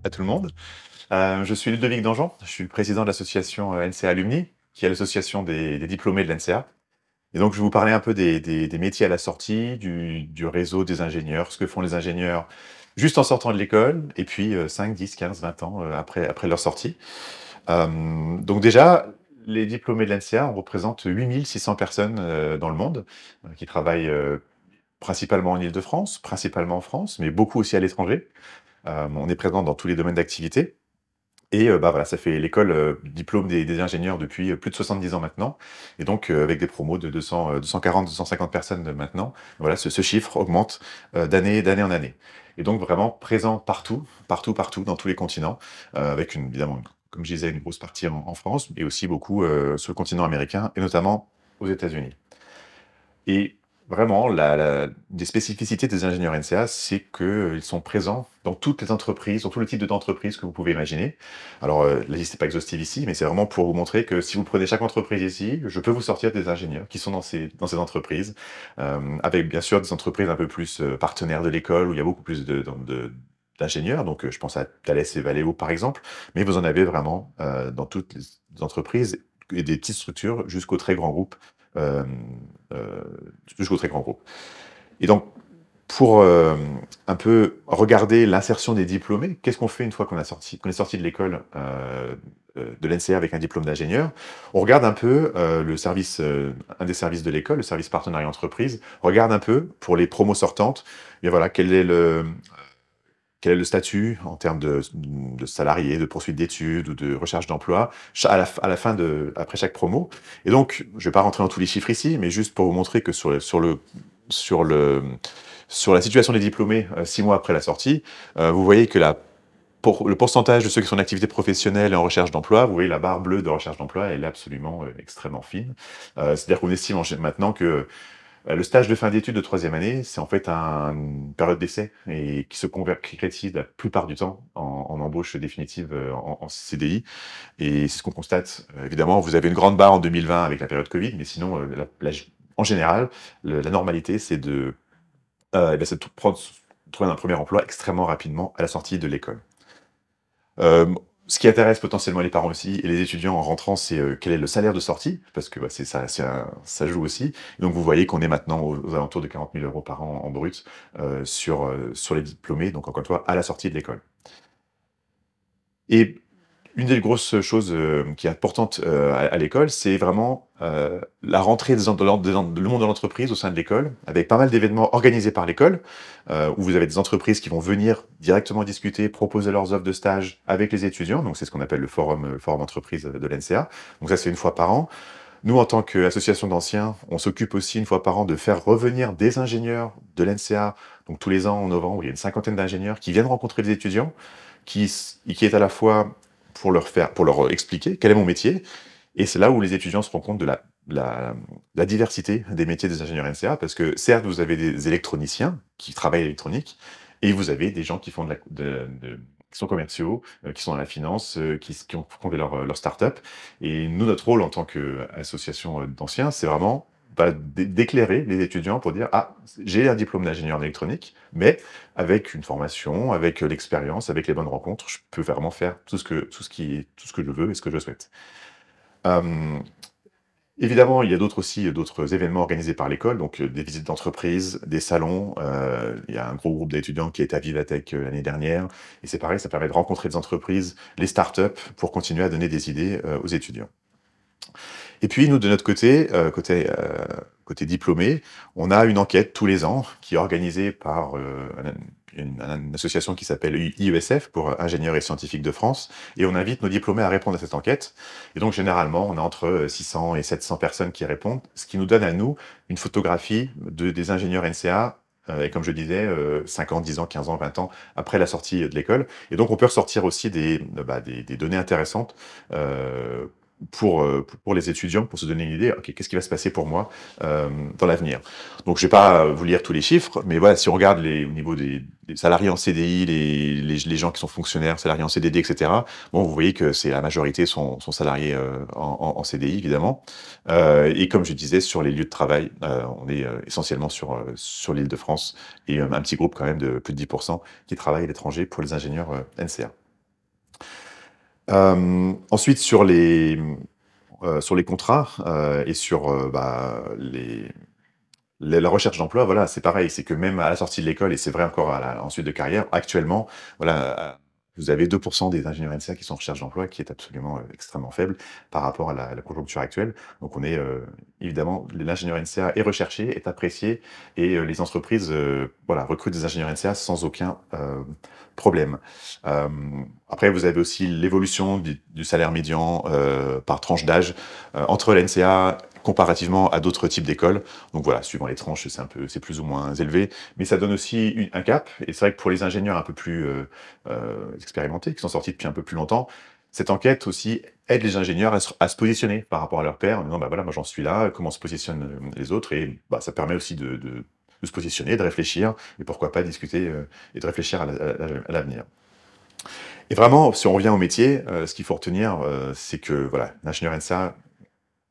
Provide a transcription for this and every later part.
à tout le monde. Je suis Ludovic Dangean, je suis le président de l'association NCA Alumni, qui est l'association des diplômés de l'NCA. Et donc, je vais vous parler un peu des métiers à la sortie, du réseau des ingénieurs, ce que font les ingénieurs juste en sortant de l'école, et puis 5, 10, 15, 20 ans après leur sortie. Donc déjà, les diplômés de l'NCA, on représente 8600 personnes dans le monde qui travaillent principalement en Île-de-France, principalement en France, mais beaucoup aussi à l'étranger. On est présent dans tous les domaines d'activité. Et bah, voilà, ça fait l'école diplôme des ingénieurs depuis plus de 70 ans maintenant. Et donc, avec des promos de 240, 250 personnes maintenant, voilà, ce chiffre augmente d'année en année. Et donc, vraiment présent partout, partout, partout, dans tous les continents, avec évidemment, comme je disais, une grosse partie en France, mais aussi beaucoup sur le continent américain, et notamment aux États-Unis. Et vraiment, des spécificités des ingénieurs NCA, c'est qu'ils sont présents dans toutes les entreprises, dans tous les types d'entreprises que vous pouvez imaginer. Alors, la liste n'est pas exhaustive ici, mais c'est vraiment pour vous montrer que si vous prenez chaque entreprise ici, je peux vous sortir des ingénieurs qui sont dans ces entreprises, avec bien sûr des entreprises un peu plus partenaires de l'école, où il y a beaucoup plus d'ingénieurs. Donc, je pense à Thales et Valeo, par exemple, mais vous en avez vraiment dans toutes les entreprises et des petites structures jusqu'aux très grands groupes euh, euh, jusqu'au très grand groupe. Et donc, pour un peu regarder l'insertion des diplômés, qu'est-ce qu'on fait une fois qu'on est sorti de l'école de l'NCA avec un diplôme d'ingénieur? On regarde un peu le service, un des services de l'école, le service partenariat entreprise, regarde un peu pour les promos sortantes, et voilà, quel est le statut en termes de salarié, de poursuite d'études ou de recherche d'emploi à la fin après chaque promo. Et donc, je ne vais pas rentrer dans tous les chiffres ici, mais juste pour vous montrer que sur la situation des diplômés 6 mois après la sortie, vous voyez que le pourcentage de ceux qui sont en activité professionnelle et en recherche d'emploi, vous voyez la barre bleue de recherche d'emploi, elle est absolument extrêmement fine. C'est-à-dire qu'on estime maintenant que le stage de fin d'études de troisième année, c'est en fait une période d'essai et qui se concrétise la plupart du temps en embauche définitive en CDI. Et c'est ce qu'on constate. Évidemment, vous avez une grande barre en 2020 avec la période Covid, mais sinon, en général, la normalité, c'est de trouver un premier emploi extrêmement rapidement à la sortie de l'école. Euh, Ce qui intéresse potentiellement les parents aussi et les étudiants en rentrant, c'est quel est le salaire de sortie, parce que c'est ça, ça joue aussi. Et donc vous voyez qu'on est maintenant aux alentours de 40 000 € par an en brut sur les diplômés, donc encore une fois, à la sortie de l'école. Et une des grosses choses qui est importante à l'école, c'est vraiment la rentrée le monde de l'entreprise au sein de l'école, avec pas mal d'événements organisés par l'école, où vous avez des entreprises qui vont venir directement discuter, proposer leurs offres de stage avec les étudiants. Donc c'est ce qu'on appelle le forum entreprise de l'NCA. Donc ça, c'est une fois par an. Nous, en tant qu'association d'anciens, on s'occupe aussi une fois par an de faire revenir des ingénieurs de l'NCA. Donc tous les ans, en novembre, il y a une cinquantaine d'ingénieurs qui viennent rencontrer les étudiants, qui est à la fois pour leur expliquer quel est mon métier, et c'est là où les étudiants se rendent compte de la diversité des métiers des ingénieurs NCA, parce que certes, vous avez des électroniciens qui travaillent à l'électronique, et vous avez des gens qui font qui sont commerciaux, qui sont dans la finance, qui ont fondé leur start-up. Et nous, notre rôle en tant qu'association d'anciens, c'est vraiment d'éclairer les étudiants pour dire: ah, j'ai un diplôme d'ingénieur en électronique, mais avec une formation, avec l'expérience, avec les bonnes rencontres, je peux vraiment faire tout ce que je veux et ce que je souhaite. Euh, Évidemment, il y a d'autres événements organisés par l'école, donc des visites d'entreprise, des salons. Il y a un gros groupe d'étudiants qui est à Vivatech l'année dernière, et c'est pareil, ça permet de rencontrer des entreprises, les startups, pour continuer à donner des idées aux étudiants. Et puis nous, de notre côté, côté diplômé, on a une enquête tous les ans qui est organisée par une association qui s'appelle IESF, pour Ingénieurs et Scientifiques de France, et on invite nos diplômés à répondre à cette enquête. Et donc généralement, on a entre 600 et 700 personnes qui répondent, ce qui nous donne à nous une photographie des ingénieurs NCA, et comme je disais, 5 ans, 10 ans, 15 ans, 20 ans après la sortie de l'école. Et donc on peut ressortir aussi des données intéressantes pour les étudiants, pour se donner une idée, ok, qu'est-ce qui va se passer pour moi dans l'avenir. Donc je ne vais pas vous lire tous les chiffres, mais voilà, si on regarde au niveau des salariés en CDI, les gens qui sont fonctionnaires, salariés en CDD, etc., bon, vous voyez que la majorité sont salariés en CDI, évidemment. Et comme je disais, sur les lieux de travail, on est essentiellement sur l'Île-de-France, et un petit groupe quand même de plus de 10% qui travaillent à l'étranger pour les ingénieurs NCA. Ensuite sur les contrats, et sur, la recherche d'emploi, voilà, c'est pareil. C'est que même à la sortie de l'école et c'est vrai encore ensuite de carrière, actuellement, voilà, vous avez 2 des ingénieurs NCA qui sont en recherche d'emploi, qui est absolument, extrêmement faible par rapport à la conjoncture actuelle. Donc on est, évidemment, l'ingénieur NCA est recherché, est apprécié et les entreprises, voilà, recrutent des ingénieurs NCA sans aucun, problème. Après vous avez aussi l'évolution du salaire médian, par tranche d'âge, entre l'NCA comparativement à d'autres types d'écoles. Donc voilà, suivant les tranches, c'est plus ou moins élevé, mais ça donne aussi un cap. Et c'est vrai que pour les ingénieurs un peu plus expérimentés, qui sont sortis depuis un peu plus longtemps, cette enquête aussi aide les ingénieurs à se positionner par rapport à leur pairs, en disant, bah voilà, moi j'en suis là, comment se positionnent les autres, et bah, ça permet aussi de se positionner, de réfléchir, et pourquoi pas discuter et de réfléchir à l'avenir. Et vraiment, si on revient au métier, ce qu'il faut retenir, c'est que voilà, l'ingénieur NSA,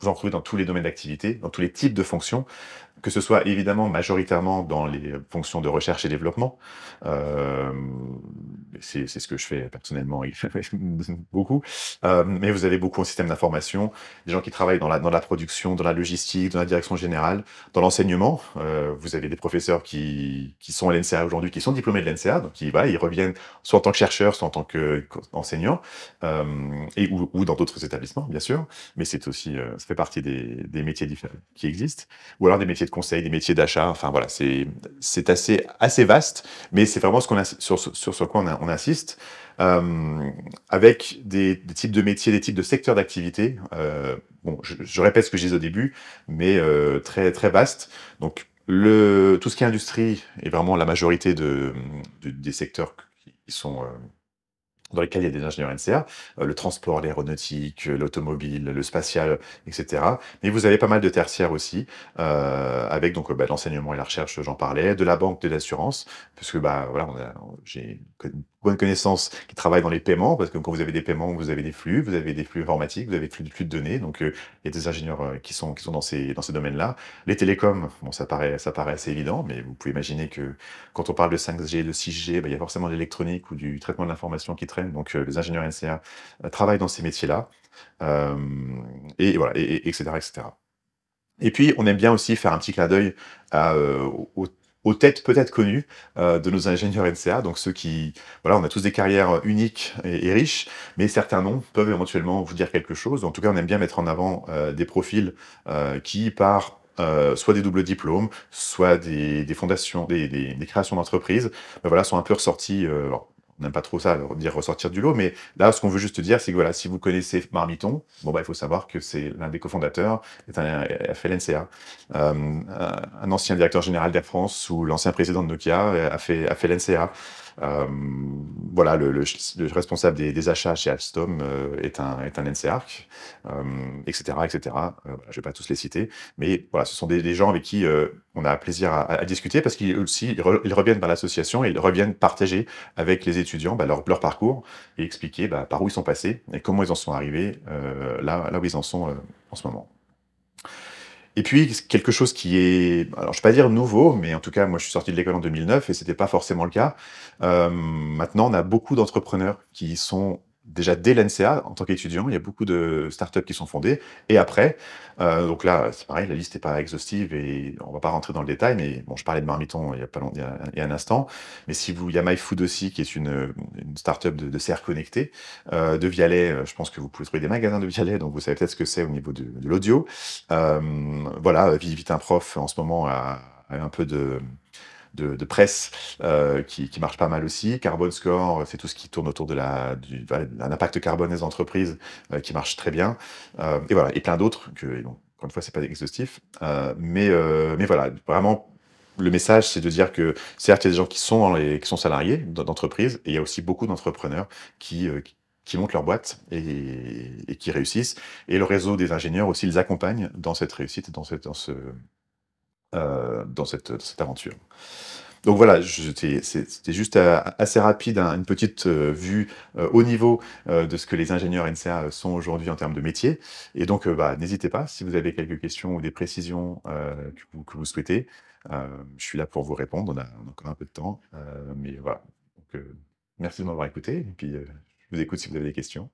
vous en retrouvez dans tous les domaines d'activité, dans tous les types de fonctions, que ce soit évidemment majoritairement dans les fonctions de recherche et développement. C'est ce que je fais personnellement beaucoup. Mais vous avez beaucoup en système d'information, des gens qui travaillent dans la production, dans la logistique, dans la direction générale, dans l'enseignement. Vous avez des professeurs qui sont à l'NCA aujourd'hui, qui sont diplômés de l'NCA, donc voilà, ils reviennent soit en tant que chercheurs, soit en tant qu'enseignants, ou dans d'autres établissements, bien sûr. Mais c'est aussi, ça fait partie des métiers différents qui existent, ou alors des métiers de conseil, des métiers d'achat. Enfin voilà, c'est assez vaste, mais c'est vraiment sur quoi on insiste, avec des types de métiers, des types de secteurs d'activité. Bon, je répète ce que je disais au début, mais très très vaste. Donc tout ce qui est industrie est vraiment la majorité des secteurs qui sont dans lesquels il y a des ingénieurs NCA, le transport, l'aéronautique, l'automobile, le spatial, etc. Mais vous avez pas mal de tertiaires aussi, avec donc l'enseignement et la recherche, j'en parlais, de la banque, de l'assurance, parce que bah voilà, j'ai une bonne connaissance qui travaille dans les paiements, parce que quand vous avez des paiements, vous avez des flux informatiques, vous avez des flux de données, donc il y a des ingénieurs qui sont dans ces domaines-là. Les télécoms, bon, ça paraît assez évident, mais vous pouvez imaginer que quand on parle de 5G, de 6G, bah, il y a forcément de l'électronique ou du traitement de l'information qui traîne. Donc, les ingénieurs NCA travaillent dans ces métiers-là. Euh, et voilà, etc., etc. Et puis, on aime bien aussi faire un petit clin d'œil aux, aux têtes peut-être connues de nos ingénieurs NCA. Donc, ceux qui, voilà, on a tous des carrières uniques et riches, mais certains noms peuvent éventuellement vous dire quelque chose. En tout cas, on aime bien mettre en avant des profils qui, par soit des doubles diplômes, soit des fondations, des créations d'entreprises, ben voilà, sont un peu ressortis. Alors, on n'aime pas trop ça, dire ressortir du lot, mais là, ce qu'on veut juste dire, c'est que voilà, si vous connaissez Marmiton, bon, bah, il faut savoir que c'est l'un des cofondateurs, a fait l'NCA. Un ancien directeur général d'Air France ou l'ancien président de Nokia a fait l'NCA. Euh, voilà, le responsable des achats chez Alstom est un NCARC, etc., etc. Voilà, je ne vais pas tous les citer, mais voilà, ce sont des gens avec qui on a plaisir à discuter parce qu'ils aussi, ils reviennent par l'association et ils reviennent partager avec les étudiants leur parcours et expliquer par où ils sont passés et comment ils en sont arrivés là où ils en sont en ce moment. Et puis, quelque chose qui est, alors je ne vais pas dire nouveau, mais en tout cas, moi je suis sorti de l'école en 2009 et c'était pas forcément le cas. Maintenant, on a beaucoup d'entrepreneurs qui sont déjà dès l'NCA en tant qu'étudiants. Il y a beaucoup de startups qui sont fondées. Et après, donc là, c'est pareil, la liste n'est pas exhaustive et on va pas rentrer dans le détail, mais bon, je parlais de Marmiton il y a pas long- il y a un instant. Mais si vous, il y a MyFood aussi, qui est une startup de serre connectée, de Vialet, je pense que vous pouvez trouver des magasins de Vialet, donc vous savez peut-être ce que c'est au niveau de l'audio. Voilà, Vite un prof en ce moment a un peu de presse qui marche pas mal aussi. Carbon Score, c'est tout ce qui tourne autour voilà, d'un impact carbone des entreprises qui marche très bien. Et voilà, et plein d'autres que, bon, encore une fois, c'est pas exhaustif. Mais voilà, vraiment. Le message, c'est de dire que certes, il y a des gens qui sont salariés d'entreprises, et il y a aussi beaucoup d'entrepreneurs qui montent leur boîte et qui réussissent. Et le réseau des ingénieurs aussi les accompagne dans cette réussite, dans cette aventure. Donc voilà, c'était juste assez rapide, hein, une petite vue au niveau de ce que les ingénieurs NCA sont aujourd'hui en termes de métier. Et donc, n'hésitez pas, si vous avez quelques questions ou des précisions que vous souhaitez, je suis là pour vous répondre. On a encore un peu de temps, mais voilà. Donc, merci de m'avoir écouté, et puis je vous écoute si vous avez des questions.